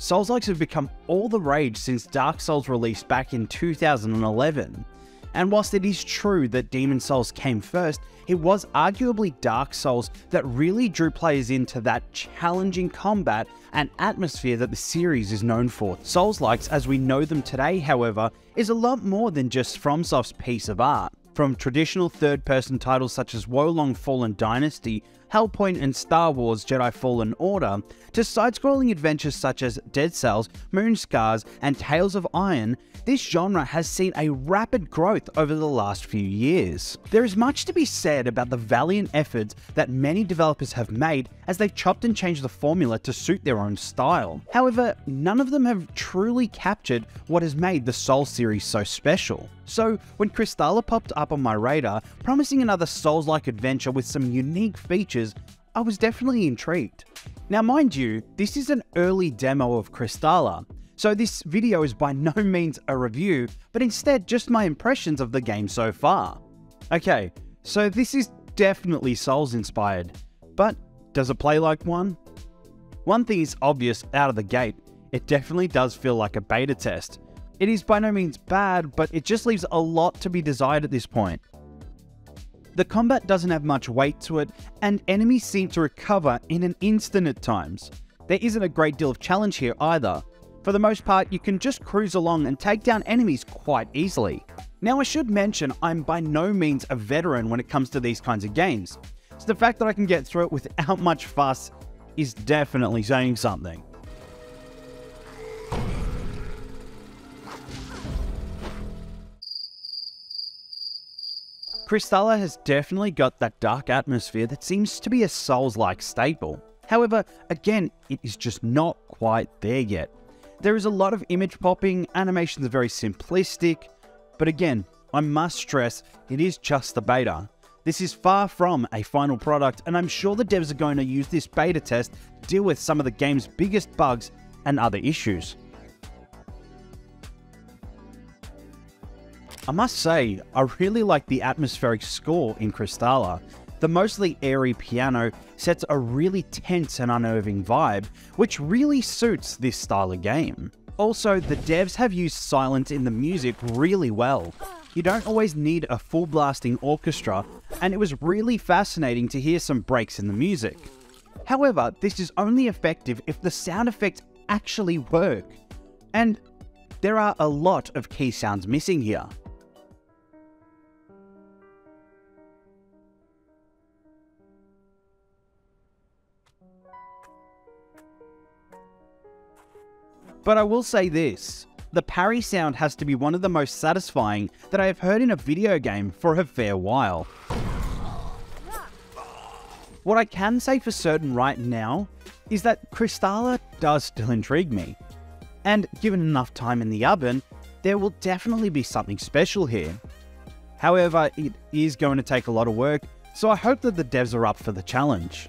Souls-likes have become all the rage since Dark Souls released back in 2011. And whilst it is true that Demon Souls came first, it was arguably Dark Souls that really drew players into that challenging combat and atmosphere that the series is known for. Souls-likes as we know them today, however, is a lot more than just FromSoft's piece of art. From traditional third-person titles such as Wolong Fallen Dynasty, Hellpoint and Star Wars Jedi Fallen Order, to side-scrolling adventures such as Dead Cells, Moonscars, and Tales of Iron, this genre has seen a rapid growth over the last few years. There is much to be said about the valiant efforts that many developers have made as they've chopped and changed the formula to suit their own style. However, none of them have truly captured what has made the Souls series so special. So, when Kristala popped up on my radar, promising another Souls-like adventure with some unique features, I was definitely intrigued. Now mind you, this is an early demo of Kristala, so this video is by no means a review, but instead just my impressions of the game so far. Okay, so this is definitely Souls inspired, but does it play like one? One thing is obvious out of the gate, it definitely does feel like a beta test. It is by no means bad, but it just leaves a lot to be desired at this point. The combat doesn't have much weight to it, and enemies seem to recover in an instant at times. There isn't a great deal of challenge here either. For the most part, you can just cruise along and take down enemies quite easily. Now I should mention I'm by no means a veteran when it comes to these kinds of games, so the fact that I can get through it without much fuss is definitely saying something. Kristala has definitely got that dark atmosphere that seems to be a Souls-like staple. However, again, it is just not quite there yet. There is a lot of image popping, animations are very simplistic, but again, I must stress, it is just the beta. This is far from a final product, and I'm sure the devs are going to use this beta test to deal with some of the game's biggest bugs and other issues. I must say, I really like the atmospheric score in Kristala. The mostly airy piano sets a really tense and unnerving vibe, which really suits this style of game. Also, the devs have used silence in the music really well. You don't always need a full blasting orchestra, and it was really fascinating to hear some breaks in the music. However, this is only effective if the sound effects actually work, and there are a lot of key sounds missing here. But I will say this, the parry sound has to be one of the most satisfying that I have heard in a video game for a fair while. What I can say for certain right now is that Kristala does still intrigue me. And given enough time in the oven, there will definitely be something special here. However, it is going to take a lot of work, so I hope that the devs are up for the challenge.